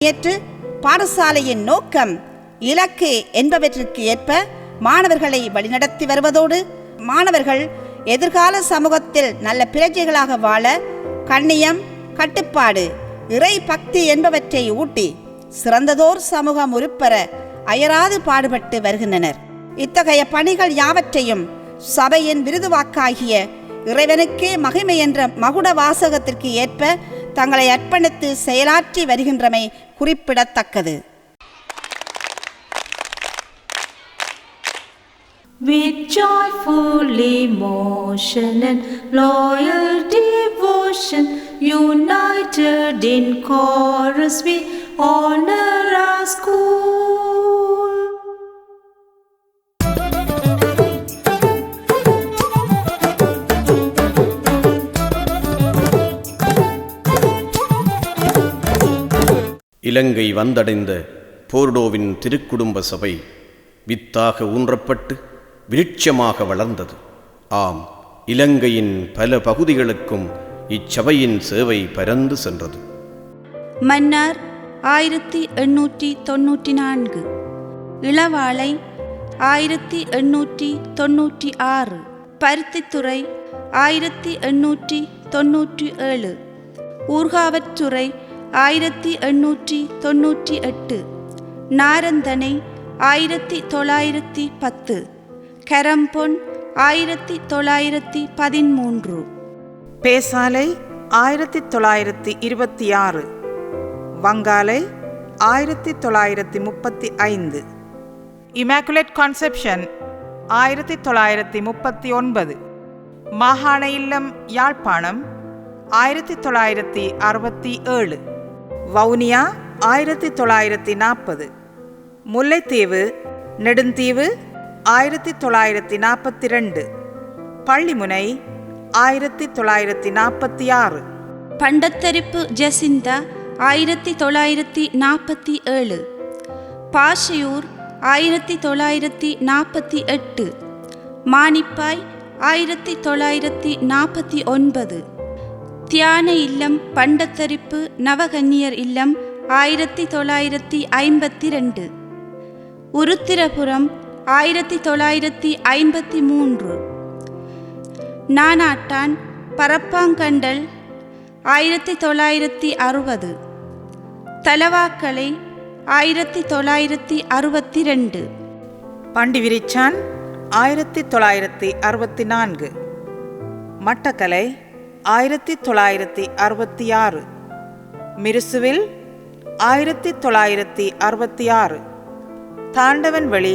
ஏற்று பாடசாலையின் நோக்கம் இலக்கு என்பவற்றிற்கு ஏற்ப மாணவர்களை வழிநடத்தி வருவதோடு மாணவர்கள் எதிர்கால சமூகத்தில் நல்ல பிரஜைகளாக வாழ கண்ணியம், கட்டுப்பாடு, இறை பக்தி என்பவற்றை ஊட்டி சிறந்ததோர் சமூகம் உருப்பெற அயராது பாடுபட்டு வருகின்றனர். இத்தகைய பணிகள் யாவற்றையும் சபையின் விருதுவாக்காகிய இறைவனுக்கே மகிமை என்ற மகுட வாசகத்திற்கு ஏற்ப தங்களை அர்ப்பணித்து செயலாற்றி வருகின்றமை குறிப்பிடத்தக்கது. With joyful emotion and loyal devotion, united in chorus we honor our school. இலங்கை வந்தடைந்த போர்டோவின் திருக்குடும்ப சபை வித்தாக ஊன்றப்பட்டு விருட்சமாக வளர்ந்தது. ஆம், இலங்கையின் பல பகுதிகளுக்கும் இச்சபையின் சேவை பரந்து சென்றது. மன்னார் 1894, இளவாளை 1896, பருத்தித்துறை 1897, ஊர்காவற்றுறை 1898, நாரந்தனை 1910, கரம்பொன் 1913, பேசாலை 1926, வங்காலை 1935, இமாக்குலேட் கான்செப்ஷன் 1939, மாகாண இல்லம் யாழ்ப்பாணம் 1967, வவுனியா 1940, முல்லைத்தீவு நெடுந்தீவு 1942, பள்ளிமுனை 1946, பண்டத்தரிப்பு ஜெசிந்தா 1947, பாஷையூர் 1948, மானிப்பாய் 1949, தியான இல்லம் பண்டத்தரிப்பு நவகன்னியர் இல்லம் 1952, உருத்திரபுரம் 1953, நானாட்டான் பரப்பாங்கண்டல் 1960, தலவாக்கலை 1962, பண்டிவிரிச்சான் 1964, மட்டக்கலை 1966, மிருசுவில் 1966, தாண்டவன்வெளி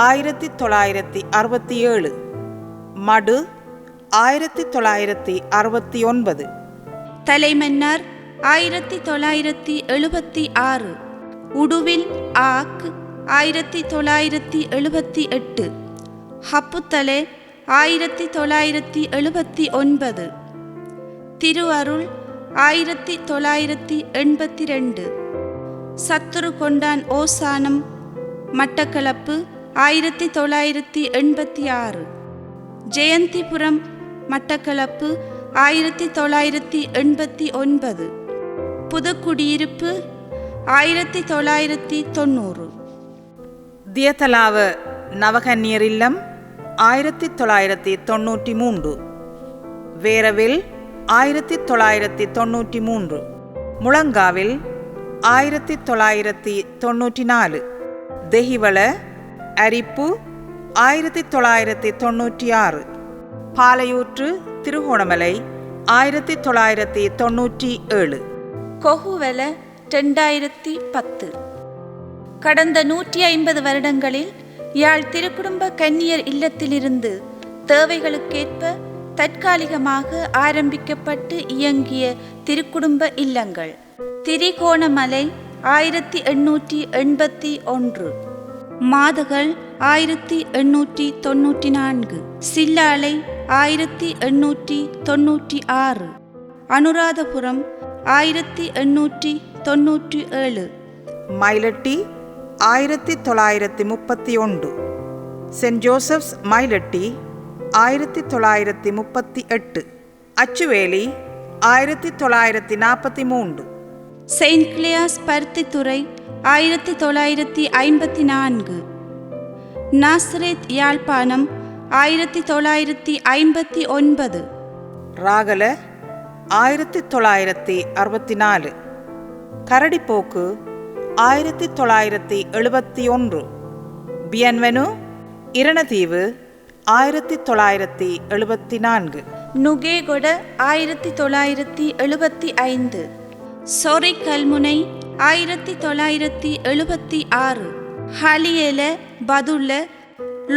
1967, மடு 1969, தலைமன்னார் 1976, உடுவில் ஆக் 1978, ஹப்புத்தலை 1979, திருஅருள் 1982, சத்துருகொண்டான் ஓசானம் மட்டக்களப்பு 1986, ஜெயந்திபுரம் மட்டக்களப்பு 1989, புதுக்குடியிருப்பு 1990, தியத்தலாவ நவகன்னியர் இல்லம் 1993, வேரவில் 1993, முழங்காவில் 1994, தெஹிவள அரிப்பு 1996, பாலையூற்று திருகோணமலை 1997, கொகுவல 2010. கடந்த 150 வருடங்களில் யாழ் திருக்குடும்ப கன்னியர் இல்லத்திலிருந்து தேவைகளுக்கேற்ப தற்காலிகமாக ஆரம்பிக்கப்பட்டு இயங்கிய திருக்குடும்ப இல்லங்கள்: திரிகோணமலை 1881, மாதுகள் 1894, சில்லாலை 1896, அனுராதபுரம் 1897, மயிலட்டி 1931, சென்ட் ஜோசப்ஸ் மயிலட்டி 1938, அச்சுவேலி 1943, செயின்ட் கிளியாஸ் பருத்தித்துறை 1954. நாசரேத் யாழ்ப்பாணம் 1959. ராகல 1964. கரடிப்போக்கு 1971. பியன்வெனு இரணதீவு 1974. நுகேகொட 1975. சொரை கல்முனை 1976. ஹலியேல பதுல்ல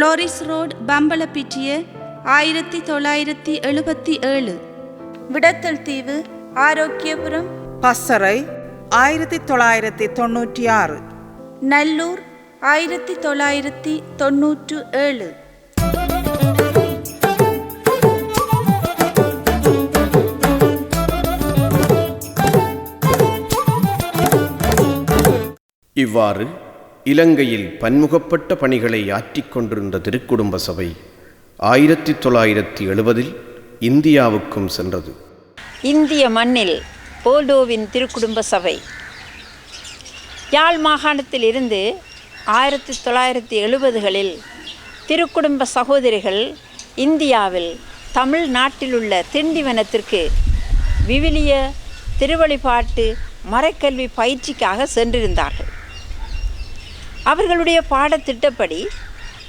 லோரிஸ் ரோட் பம்பலப்பிட்டிய 1977. விடத்தல் தீவு ஆரோக்கியபுரம் பசறை 1996. நல்லூர் 1997. இவ்வாறு இலங்கையில் பன்முகப்பட்ட பணிகளை ஆற்றிக் கொண்டிருந்த திருக்குடும்ப சபை 1970 இந்தியாவுக்கும் சென்றது. இந்திய மண்ணில் போல்டோவின் திருக்குடும்ப சபை யாழ் மாகாணத்தில் இருந்து 1970களில் திருக்குடும்ப சகோதரிகள் இந்தியாவில் தமிழ்நாட்டிலுள்ள திண்டிவனத்திற்கு விவிலிய திருவழிபாட்டு மறைக்கல்வி பயிற்சிக்காக சென்றிருந்தார்கள். அவர்களுடைய பாடத்திட்டப்படி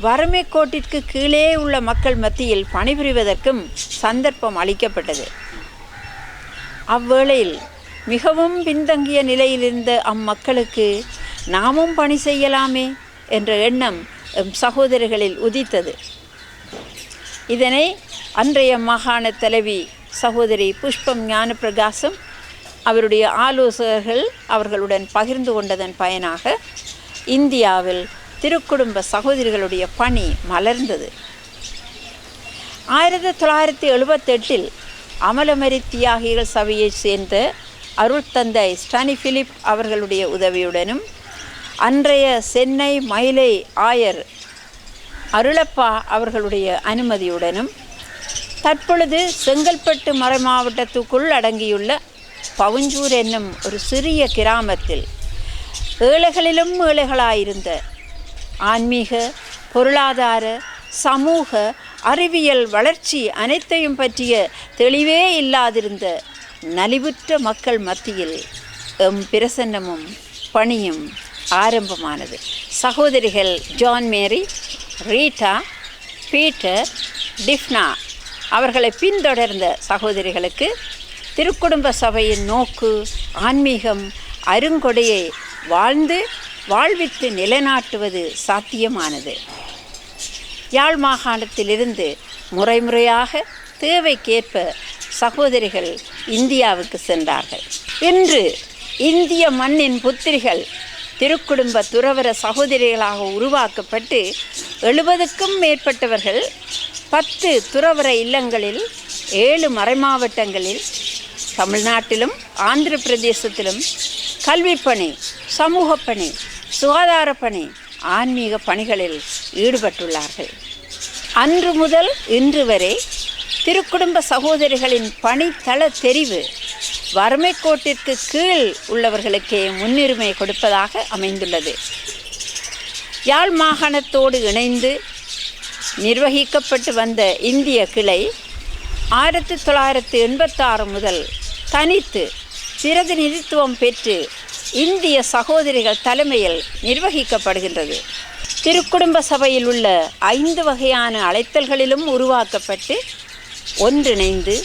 வறுமை கோட்டிற்கு கீழே உள்ள மக்கள் மத்தியில் பணிபுரிவதற்கும் சந்தர்ப்பம் அளிக்கப்பட்டது. அவ்வேளையில் மிகவும் பின்தங்கிய நிலையிலிருந்த அம்மக்களுக்கு நாமும் பணி செய்யலாமே என்ற எண்ணம் சகோதரிகளில் உதித்தது. இதனை அன்றைய மாகாண தலைவி சகோதரி புஷ்பம் ஞானப்பிரகாசம் அவருடைய ஆலோசகர்கள் அவர்களுடன் பகிர்ந்து கொண்டதன் பயனாக இந்தியாவில் திருக்குடும்ப சகோதரிகளுடைய பணி மலர்ந்தது. 1978 அமலமரி தியாகிகள் சபையைச் சேர்ந்த அருள் தந்தை ஸ்டானி பிலிப் அவர்களுடைய உதவியுடனும் அன்றைய சென்னை மயிலை ஆயர் அருளப்பா அவர்களுடைய அனுமதியுடனும் தற்பொழுது செங்கல்பட்டு மறைமாவட்டத்துக்குள் அடங்கியுள்ள பவுஞ்சூர் என்னும் ஒரு சிறிய கிராமத்தில் ஏழைகளிலும் ஏழைகளாயிருந்த ஆன்மீக, பொருளாதார, சமூக, அறிவியல் வளர்ச்சி அனைத்தையும் பற்றிய தெளிவே இல்லாதிருந்த நலிவுற்ற மக்கள் மத்தியில் பிரசன்னமும் பணியும் ஆரம்பமானது. சகோதரிகள் ஜான் மேரி, ரீட்டா, பீட்டர், டிஃப்னா அவர்களை பின்தொடர்ந்த சகோதரிகளுக்கு திருக்குடும்ப சபையின் நோக்கு ஆன்மீகம் அருங்கொடையை வாழ்வித்து நிலைநாட்டுவது சாத்தியமானது. யாழ் மாகாணத்திலிருந்து முறையாக தேவைக்கேற்ப சகோதரிகள் இந்தியாவுக்கு சென்றார்கள். இன்று இந்திய மண்ணின் புத்திரிகள் திருக்குடும்ப துறவர சகோதரிகளாக உருவாக்கப்பட்டு 70க்கும் மேற்பட்டவர்கள் 10 துறவர இல்லங்களில் 7 மறைமாவட்டங்களில் தமிழ்நாட்டிலும் ஆந்திர பிரதேசத்திலும் கல்விப்பணி, சமூக பணி, சுகாதார பணி, ஆன்மீக பணிகளில் ஈடுபட்டுள்ளார்கள். அன்று முதல் இன்று வரை திருக்குடும்ப சகோதரிகளின் பணித்தள தெரிவு வறுமை கோட்டிற்கு கீழ் உள்ளவர்களுக்கே முன்னுரிமை கொடுப்பதாக அமைந்துள்ளது. யாழ் மாகாணத்தோடு இணைந்து நிர்வகிக்கப்பட்டு வந்த இந்திய கிளை 1986 முதல் தனித்து பிரதிநிதித்துவம் பெற்று இந்திய சகோதரிகள் தலைமையில் நிர்வகிக்கப்படுகின்றது. திருக்குடும்ப சபையில் உள்ள 5 வகையான அழைத்தல்களிலும் உருவாக்கப்பட்டு ஒன்றிணைந்து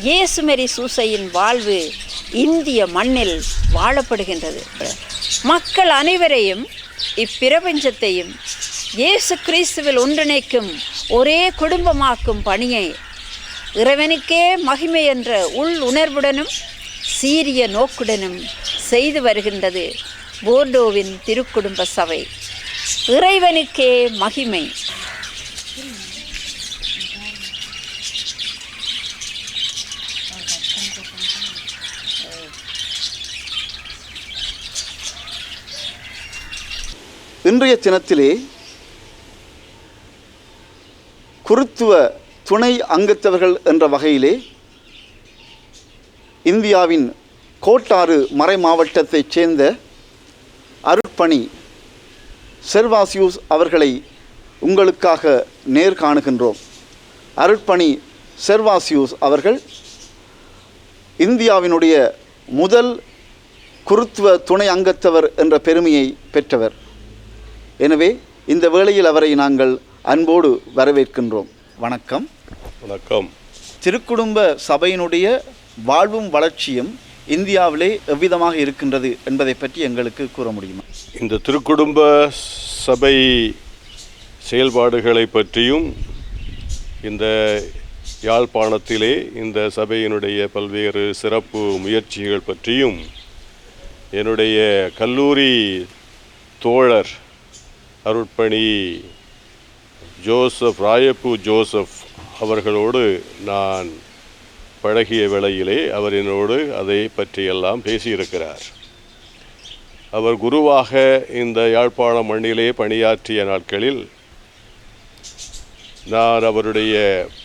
இயேசுமரி சூசையின் வாழ்வு இந்திய மண்ணில் வாழப்படுகின்றது. மக்கள் அனைவரையும் இப்பிரபஞ்சத்தையும் இயேசு கிறிஸ்துவில் ஒன்றிணைக்கும் ஒரே குடும்பமாக்கும் பணியை இறைவனுக்கே மகிமை என்ற உள் உணர்வுடனும் சீரிய நோக்குடனும் செய்து வருகின்றது போர்டோவின் திருக்குடும்ப சபை. இறைவனுக்கே மகிமை. இன்றைய தினத்திலே குருத்துவ துணை அங்கத்தவர்கள் என்ற வகையிலே இந்தியாவின் கோட்டாறு மறை மாவட்டத்தைச் சேர்ந்த அருட்பணி செர்வாசியூஸ் அவர்களை உங்களுக்காக நேர்காணுகின்றோம். அருட்பணி செர்வாசியூஸ் அவர்கள் இந்தியாவினுடைய முதல் குருத்துவ துணை அங்கத்தவர் என்ற பெருமையை பெற்றவர். எனவே இந்த வேளையில் அவரை நாங்கள் அன்போடு வரவேற்கின்றோம். வணக்கம். வணக்கம். திருக்குடும்ப சபையினுடைய வாழ்வும் வளர்ச்சியும் இந்தியாவிலே எவ்விதமாக இருக்கின்றது என்பதை பற்றி எங்களுக்கு கூற முடியுமா? இந்த திருக்குடும்ப சபை செயல்பாடுகளை பற்றியும் இந்த யாழ்ப்பாணத்திலே இந்த சபையினுடைய பல்வேறு சிறப்பு முயற்சிகள் பற்றியும் என்னுடைய கல்லூரி தோழர் அருட்பணி ராயப்பு ஜோசப் அவர்களோடு நான் பழகிய வேளையிலே அவர் என்னோடு அதை பற்றியெல்லாம் பேசியிருக்கிறார். அவர் குருவாக இந்த யாழ்ப்பாண மண்ணிலே பணியாற்றிய நாட்களில் நான் அவருடைய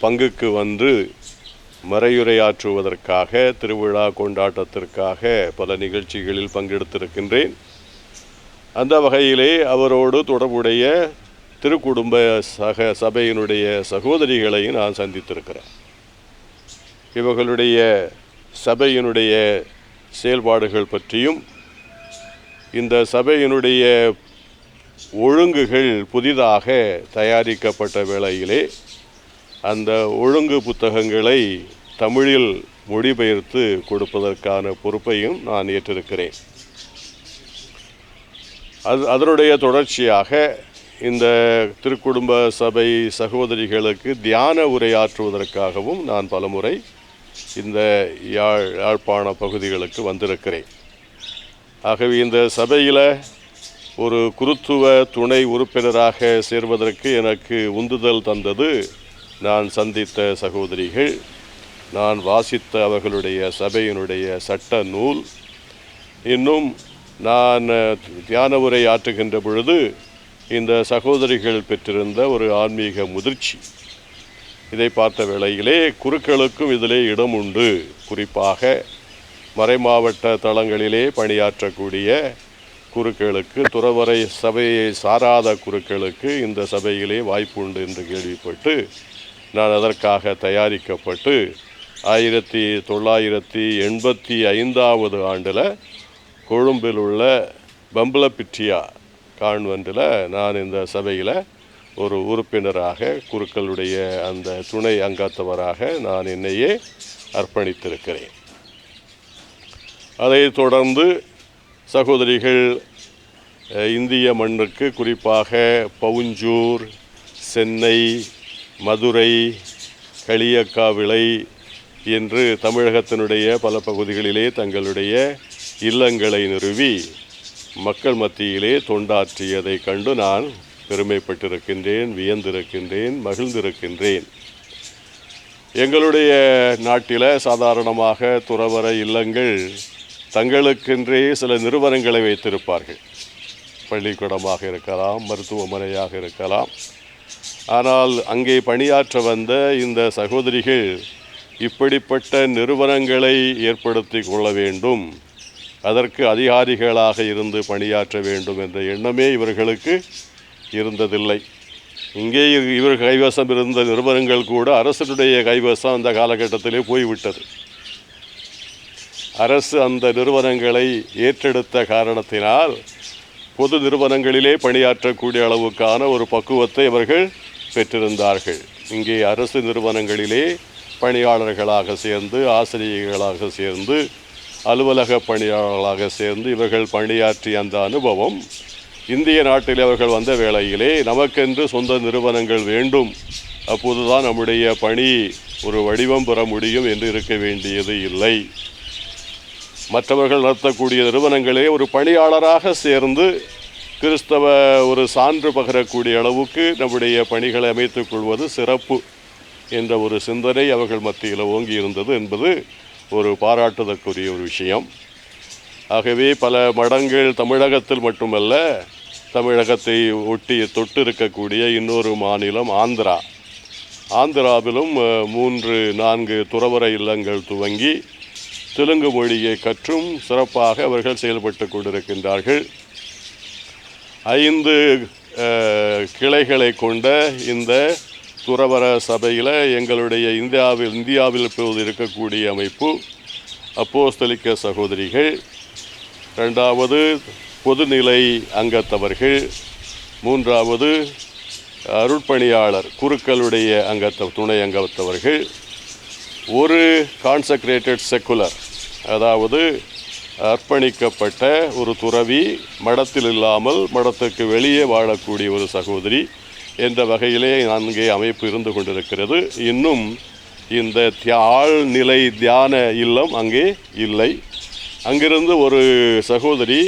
பங்குக்கு வந்து மறையுரையாற்றுவதற்காக திருவிழா கொண்டாட்டத்திற்காக பல நிகழ்ச்சிகளில் பங்கெடுத்திருக்கின்றேன். அந்த வகையிலே அவரோடு தொடர்புடைய திருக்குடும்ப சபையினுடைய சகோதரிகளை நான் சந்தித்திருக்கிறேன். இவர்களுடைய சபையினுடைய செயல்பாடுகள் பற்றியும் இந்த சபையினுடைய ஒழுங்குகள் புதிதாக தயாரிக்கப்பட்ட வேளையிலே அந்த ஒழுங்கு புத்தகங்களை தமிழில் மொழிபெயர்த்து கொடுப்பதற்கான பொறுப்பையும் நான் ஏற்றிருக்கிறேன். அதனுடைய தொடர்ச்சியாக இந்த திருக்குடும்ப சபை சகோதரிகளுக்கு தியான உரையாற்றுவதற்காகவும் நான் பலமுறை இந்த யாழ்ப்பாண பகுதிகளுக்கு வந்திருக்கிறேன். ஆகவே இந்த சபையில் ஒரு குருத்துவ துணை உறுப்பினராக சேர்வதற்கு எனக்கு உந்துதல் தந்தது நான் சந்தித்த சகோதரிகள், நான் வாசித்த அவர்களுடைய சபையினுடைய சட்ட நூல், இன்னும் நான் தியான உரை ஆற்றுகின்ற பொழுது இந்த சகோதரிகள் பெற்றிருந்த ஒரு ஆன்மீக முதிர்ச்சி. இதை பார்த்த வேளையிலே குருக்களுக்கும் இதிலே இடம் உண்டு. குறிப்பாக மறைமாவட்ட தளங்களிலே பணியாற்றக்கூடிய குருக்களுக்கு, துறவரை சபையை சாராத குருக்களுக்கு இந்த சபையிலே வாய்ப்பு உண்டு என்று கேள்விப்பட்டு நான் அதற்காக தயாரிக்கப்பட்டு 1985 ஆண்டில் கொழும்பில் உள்ள பம்பலப்பிட்டியா கான்வென்ட்டில் நான் இந்த சபையில் ஒரு உறுப்பினராக குருக்களுடைய அந்த துணை அங்கத்தவராக நான் என்னையே அர்ப்பணித்திருக்கிறேன். அதை தொடர்ந்து சகோதரிகள் இந்திய மண்ணுக்கு, குறிப்பாக பவுஞ்சூர், சென்னை, மதுரை, களியக்காவிளை என்று தமிழகத்தினுடைய பல பகுதிகளிலே தங்களுடைய இல்லங்களை நிறுவி மக்கள் மத்தியிலே தொண்டாற்றியதை கண்டு நான் பெருமைப்பட்டிருக்கின்றேன், வியந்திருக்கின்றேன், மகிழ்ந்திருக்கின்றேன். எங்களுடைய நாட்டில் சாதாரணமாக துறவற இல்லங்கள் தங்களுக்கென்றே சில நிறுவனங்களை வைத்திருப்பார்கள். பள்ளிக்கூடமாக இருக்கலாம், மருத்துவமனையாக இருக்கலாம். ஆனால் அங்கே பணியாற்ற வந்த இந்த சகோதரிகள் இப்படிப்பட்ட நிறுவனங்களை ஏற்படுத்தி கொள்ள வேண்டும், அதற்கு அதிகாரிகளாக இருந்து பணியாற்ற வேண்டும் என்ற எண்ணமே இவர்களுக்கு இருந்ததில்லை. இங்கே இவர் கைவசம் இருந்த நிறுவனங்கள் கூட அரசனுடைய கைவசம் அந்த காலகட்டத்திலே போய்விட்டது. அரசு அந்த நிறுவனங்களை ஏற்றெடுத்த காரணத்தினால் பொது நிறுவனங்களிலே பணியாற்றக்கூடிய அளவுக்கான ஒரு பக்குவத்தை அவர்கள் பெற்றிருந்தார்கள். இங்கே அரசு நிறுவனங்களிலே பணியாளர்களாக சேர்ந்து, ஆசிரியர்களாக சேர்ந்து, அலுவலக பணியாளர்களாக சேர்ந்து இவர்கள் பணியாற்றிய அந்த அனுபவம் இந்திய நாட்டில் அவர்கள் வந்த வேளையிலே நமக்கென்று சொந்த நிறுவனங்கள் வேண்டும், அப்போதுதான் நம்முடைய பணி ஒரு வடிவம் பெற முடியும் என்று இருக்க வேண்டியது இல்லை. மற்றவர்கள் நடத்தக்கூடிய நிறுவனங்களே ஒரு பணியாளராக சேர்ந்து கிறிஸ்தவ ஒரு சான்று பகரக்கூடிய அளவுக்கு நம்முடைய பணிகளை அமைத்துக் கொள்வது சிறப்பு என்ற ஒரு சிந்தனை அவர்கள் மத்தியில் ஓங்கி இருந்தது என்பது ஒரு பாராட்டுதற்குரிய ஒரு விஷயம். ஆகவே பல மடங்கள் தமிழகத்தில் மட்டுமல்ல, தமிழகத்தை ஒட்டி தொட்டு இருக்கக்கூடிய இன்னொரு மாநிலம் ஆந்திராவிலும் 3-4 துறவற இல்லங்கள் துவங்கி தெலுங்கு மொழியை கற்றும் சிறப்பாக அவர்கள் செயல்பட்டு கொண்டிருக்கின்றார்கள். 5 கிளைகளை கொண்ட இந்த துறவற சபையில் எங்களுடைய இந்தியாவில் இப்போது இருக்கக்கூடிய அமைப்பு அப்போஸ்தலிக்க சகோதரிகள், 2வது பொதுநிலை அங்கத்தவர்கள், 3வது அருட்பணியாளர் குருக்களுடைய துணை அங்கத்தவர்கள், ஒரு கான்சக்ரேட்டட் செக்குலர், அதாவது அர்ப்பணிக்கப்பட்ட ஒரு துறவி, மடத்தில் இல்லாமல் மடத்துக்கு வெளியே வாழக்கூடிய ஒரு சகோதரி என்ற வகையிலே அங்கே அமைப்பு இருந்து கொண்டிருக்கிறது. இன்னும் இந்த ஆழ்நிலை தியான இல்லம் அங்கே இல்லை. அங்கிருந்து ஒரு சகோதரி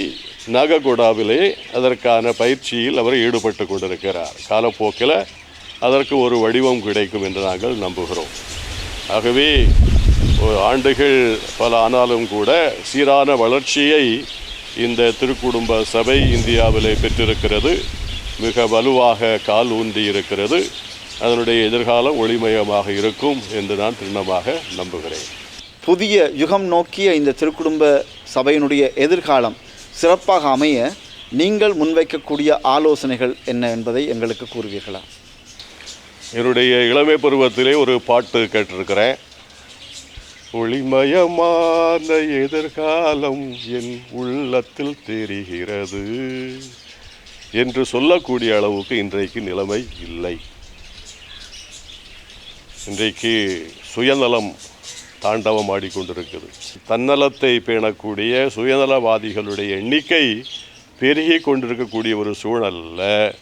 நாககோடாவிலே அதற்கான பயிற்சியில் அவர் ஈடுபட்டு கொண்டிருக்கிறார். காலப்போக்கில் அதற்கு ஒரு வடிவம் கிடைக்கும் என்று நாங்கள் நம்புகிறோம். ஆகவே ஆண்டுகள் பல ஆனாலும் கூட சீரான வளர்ச்சியை இந்த திருக்குடும்ப சபை இந்தியாவிலே பெற்றிருக்கிறது. மிக வலுவாக கால் ஊன்றி இருக்கிறது. அதனுடைய எதிர்காலம் ஒளிமயமாக இருக்கும் என்று நான் திண்ணமாக நம்புகிறேன். புதிய யுகம் நோக்கிய இந்த திருக்குடும்ப சபையினுடைய எதிர்காலம் சிறப்பாக அமைய நீங்கள் முன்வைக்கக்கூடிய ஆலோசனைகள் என்ன என்பதை எங்களுக்கு கூறுவீர்களா? என்னுடைய இளமை பருவத்திலே ஒரு பாட்டு கேட்டிருக்கிறேன். ஒளிமயமான எதிர்காலம் என் உள்ளத்தில் தெரிகிறது என்று சொல்லக்கூடிய அளவுக்கு இன்றைக்கு நிலைமை இல்லை. இன்றைக்கு சுயநலம் தாண்டவம் ஆடிக்கொண்டிருக்கிறது. தன்னலத்தை பேணக்கூடிய சுயநலவாதிகளுடைய எண்ணிக்கை பெருகி கொண்டிருக்கக்கூடிய ஒரு சூழலில்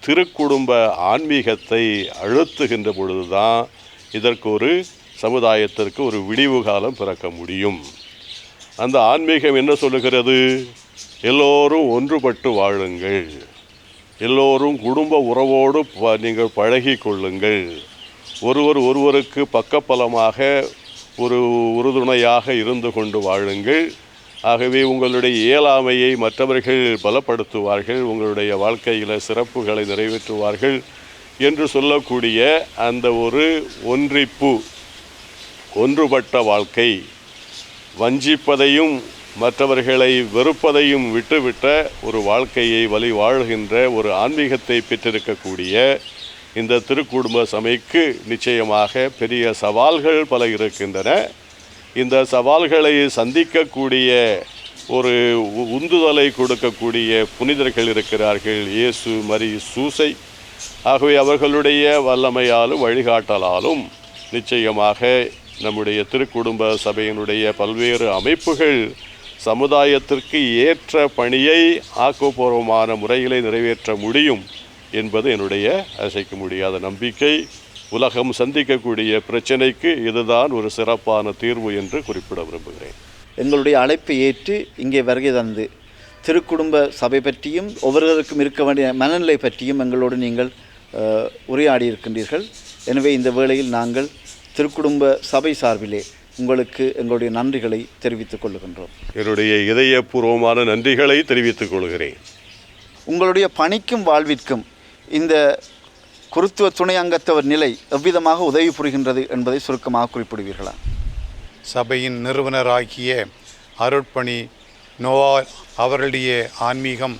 திருக்குடும்ப ஆன்மீகத்தை அழுத்துகின்ற பொழுதுதான் இதற்கு ஒரு சமுதாயத்திற்கு ஒரு விடிவு காலம் பிறக்க முடியும். அந்த ஆன்மீகம் என்ன சொல்லுகிறது? எல்லோரும் ஒன்றுபட்டு வாழுங்கள், எல்லோரும் குடும்ப உறவோடு நீங்கள் பழகி கொள்ளுங்கள், ஒருவருக்கு பக்கபலமாக ஒரு உறுதுணையாக இருந்து கொண்டு வாழுங்கள். ஆகவே உங்களுடைய இயலாமையை மற்றவர்கள் பலப்படுத்துவார்கள், உங்களுடைய வாழ்க்கையில் சிறப்புகளை நிறைவேற்றுவார்கள் என்று சொல்லக்கூடிய அந்த ஒரு ஒன்றுபட்ட வாழ்க்கை, வஞ்சிப்பதையும் மற்றவர்களை வெறுப்பதையும் விட்டுவிட்ட ஒரு வாழ்க்கையை வாழ்கின்ற ஒரு ஆன்மீகத்தை பெற்றிருக்கக்கூடிய இந்த திருக்குடும்ப சபைக்கு நிச்சயமாக பெரிய சவால்கள் பல இருக்கின்றன. இந்த சவால்களை சந்திக்கக்கூடிய ஒரு உந்துதலை கொடுக்கக்கூடிய புனிதர்கள் இருக்கிறார்கள், இயேசு, மரி, சூசை. ஆகவே அவர்களுடைய வல்லமையாலும் வழிகாட்டலாலும் நிச்சயமாக நம்முடைய திருக்குடும்ப சபையினுடைய பல்வேறு அமைப்புகள் சமுதாயத்திற்கு ஏற்ற பணியை ஆக்கப்பூர்வமான முறையிலே நிறைவேற்ற முடியும் என்பது என்னுடைய அசைக்க முடியாத நம்பிக்கை. உலகம் சந்திக்கக்கூடிய பிரச்சனைக்கு இதுதான் ஒரு சிறப்பான தீர்வு என்று குறிப்பிட விரும்புகிறேன். எங்களுடைய அழைப்பை ஏற்று இங்கே வருகை தந்து திருக்குடும்ப சபை பற்றியும் ஒவ்வொருவருக்கும் இருக்க வேண்டிய மனநிலை பற்றியும் எங்களோடு நீங்கள் உரையாடி இருக்கின்றீர்கள். எனவே இந்த வேளையில் நாங்கள் திருக்குடும்ப சபை சார்பிலே உங்களுக்கு எங்களுடைய நன்றிகளை தெரிவித்துக் கொள்கின்றோம். என்னுடைய இதயபூர்வமான நன்றிகளை தெரிவித்துக் கொள்கிறேன். உங்களுடைய பணிக்கும் வாழ்விற்கும் இந்த குருத்துவ துணை அங்கத்தவர் நிலை எவ்விதமாக உதவி புரிகின்றது என்பதை சுருக்கமாக குறிப்பிடுவீர்களா? சபையின் நிறுவனராகிய அருட்பணி நோவா அவருடைய ஆன்மீகம்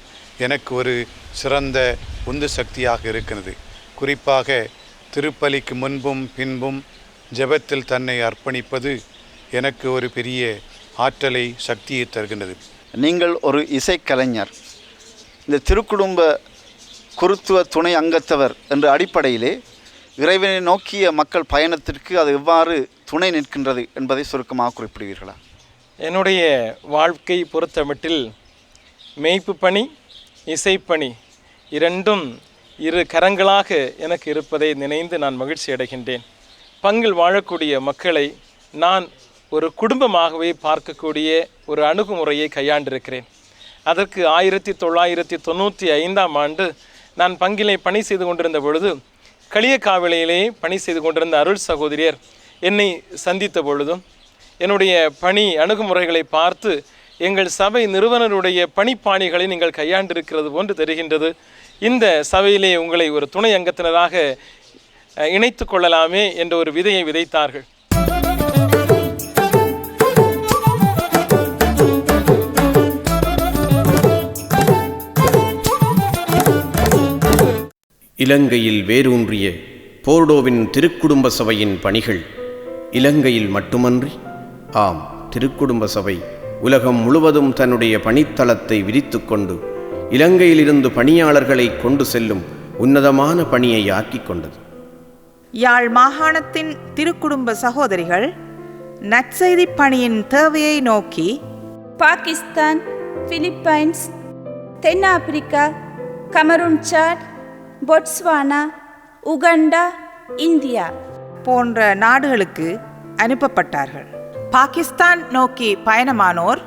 எனக்கு ஒரு சிறந்த உந்து சக்தியாக இருக்கிறது. குறிப்பாக திருப்பலிக்கு முன்பும் பின்பும் ஜெபத்தில் தன்னை அர்ப்பணிப்பது எனக்கு ஒரு பெரிய ஆற்றலை, சக்தியை தருகின்றது. நீங்கள் ஒரு இசைக்கலைஞர். இந்த திருக்குடும்ப குருத்துவ துணை அங்கத்தவர் என்ற அடிப்படையிலே இறைவனை நோக்கிய மக்கள் பயணத்திற்கு அது எவ்வாறு துணை நிற்கின்றது என்பதை சுருக்கமாக குறிப்பிடுவீர்களா? என்னுடைய வாழ்க்கை பொறுத்தமட்டில் மேய்ப்பு பணி, இசைப்பணி இரண்டும் இரு கரங்களாக எனக்கு இருப்பதை நினைந்து நான் மகிழ்ச்சி அடைகின்றேன். பங்கில் வாழக்கூடிய மக்களை நான் ஒரு குடும்பமாகவே பார்க்கக்கூடிய ஒரு அணுகுமுறையை கையாண்டிருக்கிறேன். அதற்கு 1995ஆம் ஆண்டு நான் பங்கிலே பணி செய்து கொண்டிருந்த பொழுது களியக்காவிளையிலே பணி செய்து கொண்டிருந்த அருள் சகோதரியர் என்னை சந்தித்த பொழுதும் என்னுடைய பணி அணுகுமுறைகளை பார்த்து எங்கள் சபை நிறுவனருடைய பணிப்பாணிகளை நீங்கள் கையாண்டிருக்கிறது போன்று தெரிகின்றது. இந்த சபையிலே உங்களை ஒரு துணை அங்கத்தினராக இணைத்து கொள்ளலாமே என்ற ஒரு விதையை விதைத்தார்கள். இலங்கையில் வேரூன்றிய போர்டோவின் திருக்குடும்ப சபையின் பணிகள் இலங்கையில் மட்டுமன்றி, ஆம், திருக்குடும்ப சபை உலகம் முழுவதும் தன்னுடைய பணித்தளத்தை விரித்துக்கொண்டு இலங்கையிலிருந்து பணியாளர்களை கொண்டு செல்லும் உன்னதமான பணியை ஆக்கிக் கொண்டது. யாழ் மாகாணத்தின் திருக்குடும்ப சகோதரிகள் நற்செய்தி பணியின் தேவையை நோக்கி பாகிஸ்தான், பிலிப்பைன்ஸ், தென்னாப்பிரிக்கா, Cameroon, Chad, Botswana, Uganda, India போன்ற நாடுகளுக்கு அனுப்பப்பட்டார்கள். பாகிஸ்தான் நோக்கி பயணமானோர்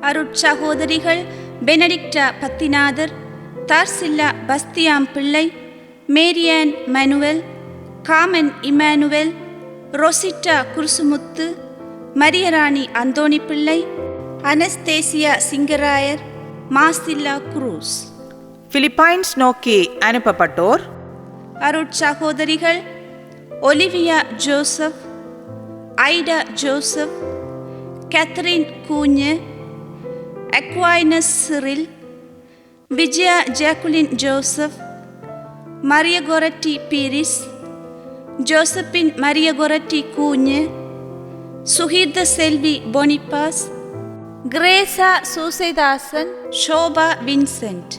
அருட்சகோதரிகள் பெனடிக்டா பத்திநாதர், Tharsilla Bastiam Pillai, Marian Manuel, Carmen Emmanuel, Rosita Kurusumuthu, Mariyarani Anthony Pillai, Anastasia Singarayar, Masilla Cruz. Philippines நோக்கி அனுப்பப்பட்டோர் அருட்சகோதரிகள் Olivia Joseph, Ida Joseph, Catherine Koonju, Aquinas Cyril, Vijaya Jacqueline Joseph, Maria Goretti Peiris, Josephine Maria Goretti Koonju, Suhirtha Selvi Boniface, Gracia Susaidasan, Shobha Vincent.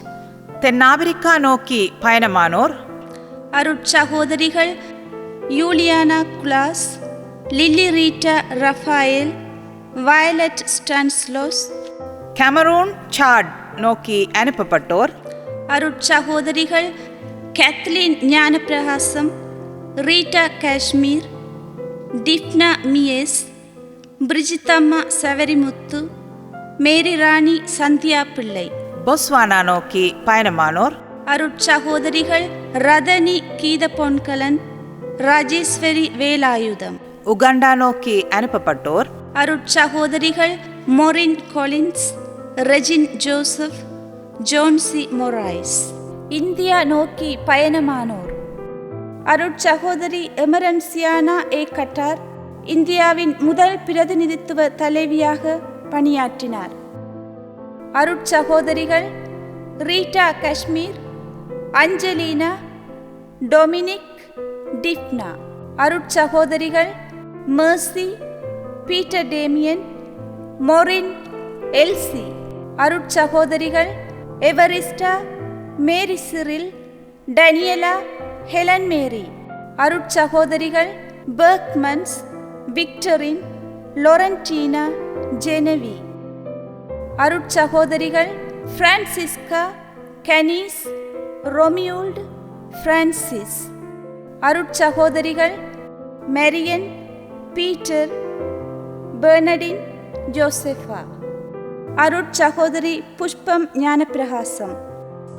தென்னாப்பிரிக்கா நோக்கி பயணமானோர் அருட்சகோதரிகள் Juliana Kulas, Lilly Rita Raphael, Violet Stanislaus. Cameroon, Chad நோக்கி அனுப்பப்பட்டோர் அருட்சகோதரிகள் Kathleen Gnanaprakasam, Rita Kashmir, Daphne மியேஸ், பிரிஜித்தம்மா சவரிமுத்து, மேரி ராணி சந்தியா பிள்ளை. பொஸ்வானா நோக்கி பயணமானோர் அருட்சகோதரிகள் ரதனி கீத பொன்கலன், ராஜேஸ்வரி வேலாயுதம். உகண்டா நோக்கி அனுப்பப்பட்டோர் அருட்சகோதரிகள் மொரின் Collins, Regin Joseph, Jonsy Morais. India நோக்கி பயணமானோர் அருட்சகோதரி எமரன்சியானா ஏ கட்டார் இந்தியாவின் முதல் பிரதிநிதித்துவ தலைவியாக பணியாற்றினார். அருட்சகோதரிகள் Rita Kashmir, Angelina, Dominic, Daphne. அருட்சகோதரிகள் Mercy, Peter Damien, Maureen, Elsie. அருட்சகோதரிகள் Evarista, Mary Cyril, Daniela, Helen Mary. அருட்சகோதரிகள் பெர்க்மன்ஸ், விக்டரின், லொரன்டீனா, ஜெனவி. அருட்சகோதரிகள் பிரான்சிஸ்கா, கனீஸ், ரொமியூல்ட், பிரான்சிஸ். அருட்சகோதரிகள் மெரியன், பீட்டர், பெர்னடின், ஜோசெஃபா. அருட்சகோதரி புஷ்பம் ஞானப்பிரகாசம்.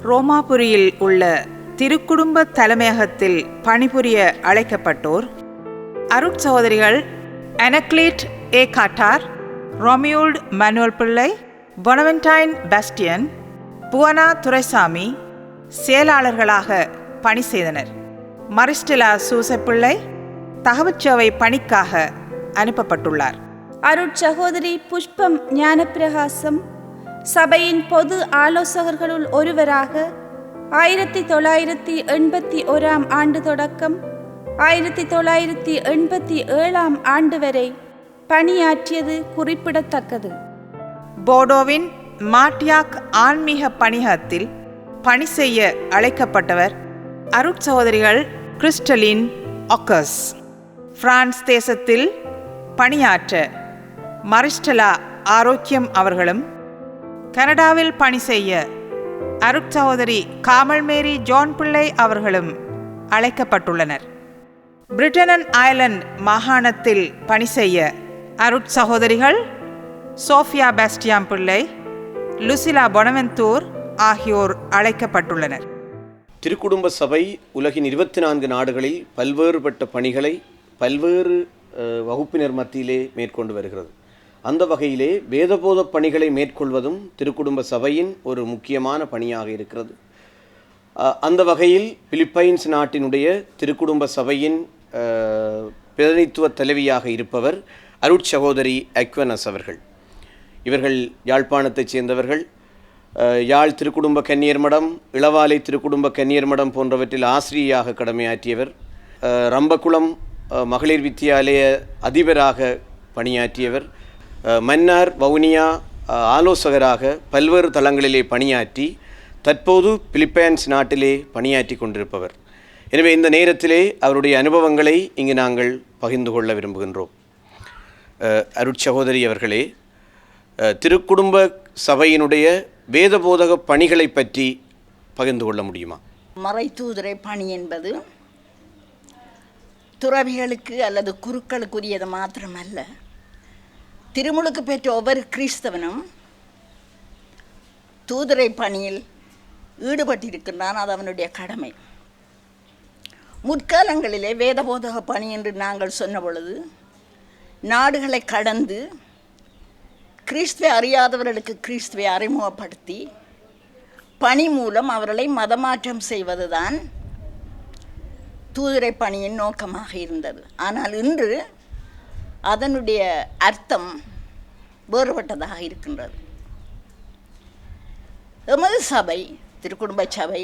ரோமாபுரியில் உள்ள திருக்குடும்ப தலைமையகத்தில் பணிபுரிய அழைக்கப்பட்டோர் அருட்சகோதரிகள் அனக்லீட் ஏ காட்டார், ரொமியூல்ட் மனுவல் பிள்ளை, பொனவென்டைன் பாஸ்டியன், புவனா துரைசாமி செயலாளர்களாக பணி செய்தனர். மரிஸ்டலா சூசப்பிள்ளை தகவச்சேவை பணிக்காக அனுப்பப்பட்டுள்ளார். அருட்சகோதரி புஷ்பம் ஞானப்பிரகாசம் சபையின் பொது ஆலோசகர்களுள் ஒருவராக 1981 ஆண்டு தொடக்கம் 1987 ஆண்டு வரை பணியாற்றியது குறிப்பிடத்தக்கது. போர்டோவின் மாட்டியாக் ஆன்மீக பணியகத்தில் பணி செய்ய அழைக்கப்பட்டவர் அருட்சகோதரிகள் கிறிஸ்டலின் ஒக்கர்ஸ். பிரான்ஸ் தேசத்தில் பணியாற்ற மரிஸ்டலா ஆரோக்கியம் அவர்களும், கனடாவில் பணி செய்ய அருட்சகோதரி காமல் மேரி ஜான் பிள்ளை அவர்களும் அழைக்கப்பட்டுள்ளனர். பிரிட்டன் அண்ட் அயர்லாந்து மாகாணத்தில் பணி செய்ய அருட்சகோதரிகள் சோஃபியா பாஸ்டியாம் பிள்ளை, லுசிலா பொனவெந்தூர் ஆகியோர் அழைக்கப்பட்டுள்ளனர். திருக்குடும்ப சபை உலகின் 24 நாடுகளில் பல்வேறுபட்ட பணிகளை பல்வேறு வகுப்பினர் மத்தியிலே மேற்கொண்டு வருகிறது. அந்த வகையிலே வேதபோத பணிகளை மேற்கொள்வதும் திருக்குடும்ப சபையின் ஒரு முக்கியமான பணியாக இருக்கிறது. அந்த வகையில் பிலிப்பைன்ஸ் நாட்டினுடைய திருக்குடும்ப சபையின் பிரதிநிதித்துவ தலைவியாக இருப்பவர் அருட்சகோதரி அக்வனஸ் அவர்கள். இவர்கள் யாழ்ப்பாணத்தைச் சேர்ந்தவர்கள். யாழ் திருக்குடும்ப கன்னியர் மடம், இளவாலை திருக்குடும்ப கன்னியர் மடம் போன்றவற்றில் ஆசிரியையாக கடமையாற்றியவர். ரம்பகுளம் மகளிர் வித்தியாலய அதிபராக பணியாற்றியவர். மன்னார் வவுனியா ஆலோசகராக பல்வேறு தளங்களிலே பணியாற்றி தற்போது பிலிப்பைன்ஸ் நாட்டிலே பணியாற்றி கொண்டிருப்பவர். எனவே இந்த நேரத்திலே அவருடைய அனுபவங்களை இங்கு நாங்கள் பகிர்ந்து கொள்ள விரும்புகின்றோம். அருட்சகோதரி அவர்களே, திருக்குடும்ப சபையினுடைய வேதபோதக பணிகளை பற்றி பகிர்ந்து கொள்ள முடியுமா? மறை தூதுரை பணி என்பது துறவிகளுக்கு அல்லது குருக்களுக்குரியது மாத்திரமல்ல, திருமுழுக்கு பெற்ற ஒவ்வொரு கிறிஸ்தவனும் தூதுரை பணியில் ஈடுபட்டிருக்கின்றான். அது அவனுடைய கடமை. முற்காலங்களிலே வேதபோதக பணி என்று நாங்கள் சொன்ன பொழுது நாடுகளை கடந்து கிறிஸ்துவை அறியாதவர்களுக்கு கிறிஸ்துவை அறிமுகப்படுத்தி பணி மூலம் அவர்களை மதமாற்றம் செய்வதுதான் தூதுரை பணியின் நோக்கமாக இருந்தது. ஆனால் இன்று அதனுடைய அர்த்தம் வேறுபட்டதாக இருக்கின்றது. எமது சபை, திருக்குடும்ப சபை,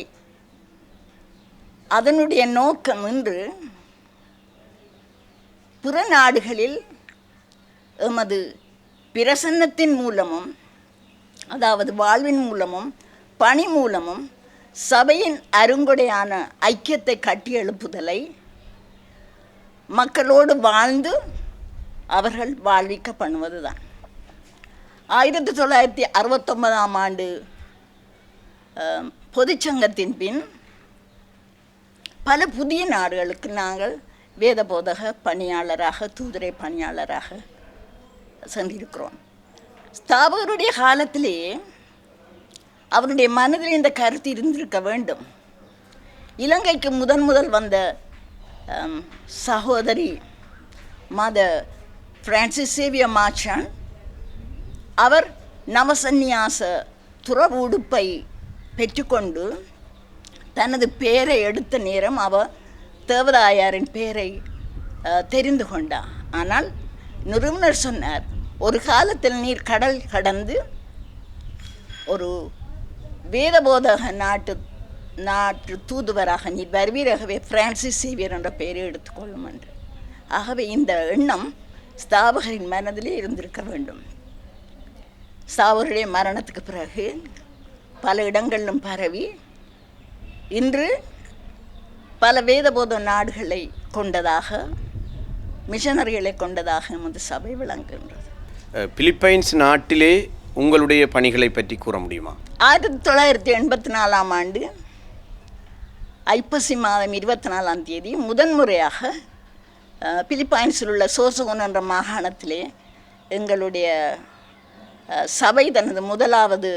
அதனுடைய நோக்கம் இன்று பிற நாடுகளில் எமது பிரசன்னத்தின் மூலமும், அதாவது வாழ்வின் மூலமும் பணி மூலமும் சபையின் அருங்கொடையான ஐக்கியத்தை கட்டியெழுப்புதலை, மக்களோடு வாழ்ந்து அவர்கள் வாழ்விக்க பண்ணுவதுதான். 1969ஆம் ஆண்டு பொதுச்சங்கத்தின் பின் பல புதிய நாடுகளுக்கு நாங்கள் வேதபோதக பணியாளராக, தூதுரை பணியாளராக சென்றிருக்கிறோம். ஸ்தாபகருடைய காலத்திலேயே அவருடைய மனதில் இந்த கருத்து இருந்திருக்க வேண்டும். இலங்கைக்கு முதல் வந்த சகோதரி மாத பிரான்சிஸ் சேவியர் மார்ச்சான், அவர் நவசந்நியாச துறவு உடுப்பை பெற்றுக்கொண்டு தனது பெயரை எடுத்த நேரம் அவர் தேவதாயாரின் பெயரை தெரிந்து கொண்டார். ஆனால் நிறுவனர் சொன்னார், ஒரு காலத்தில் நீர் கடல் கடந்து ஒரு வேதபோதக நாட்டு தூதுவராக நீர் வருவீராகவே பிரான்சிஸ் சேவியர் என்ற பெயரை எடுத்துக்கொள்ளும் என்று. ஆகவே இந்த எண்ணம் ஸ்தாபகரின் மனதிலே இருந்திருக்க வேண்டும். ஸ்தாபகருடைய மரணத்துக்கு பிறகு பல இடங்களிலும் பரவி இன்று பல வேதபோத நாடுகளை கொண்டதாக, மிஷனரிகளை கொண்டதாக நமது சபை விளங்குகின்றது. பிலிப்பைன்ஸ் நாட்டிலே உங்களுடைய பணிகளை பற்றி கூற முடியுமா? 1984ஆம் ஆண்டு ஐப்பசி மாதம் 24ஆம் தேதி முதன்முறையாக பிலிப்பைன்ஸில் உள்ள சோசகோன் என்ற மாகாணத்திலே எங்களுடைய சபை தனது முதலாவது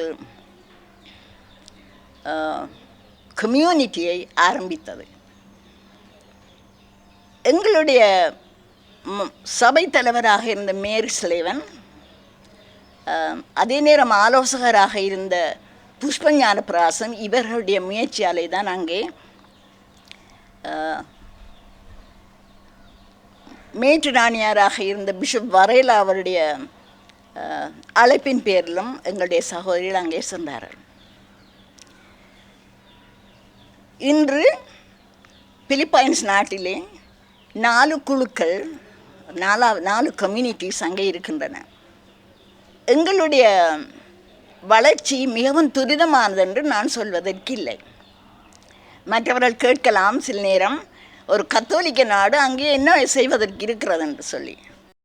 கம்யூனிட்டியை ஆரம்பித்தது. எங்களுடைய சபை தலைவராக இருந்த மேரி ஸ்லேவன், அதே நேரம் ஆலோசகராக இருந்த புஷ்பஞான பிராசன், இவர்களுடைய முயற்சியாலே தான் அங்கே மேற்றுராணியாராக இருந்த பிஷப் வரேலா அவருடைய அழைப்பின் பேரிலும் எங்களுடைய சகோதரிகள் அங்கே சென்றார்கள். இன்று பிலிப்பைன்ஸ் நாட்டிலே 4 குழுக்கள், 4 கம்யூனிட்டிஸ் அங்கே இருக்கின்றன. எங்களுடைய வளர்ச்சி மிகவும் துரிதமானது என்று நான் சொல்வதற்கில்லை. மற்றவர்கள் கேட்கலாம் சில நேரம், ஒரு கத்தோலிக்க நாடு அங்கே என்ன செய்வதற்கு இருக்கிறது என்று சொல்லி.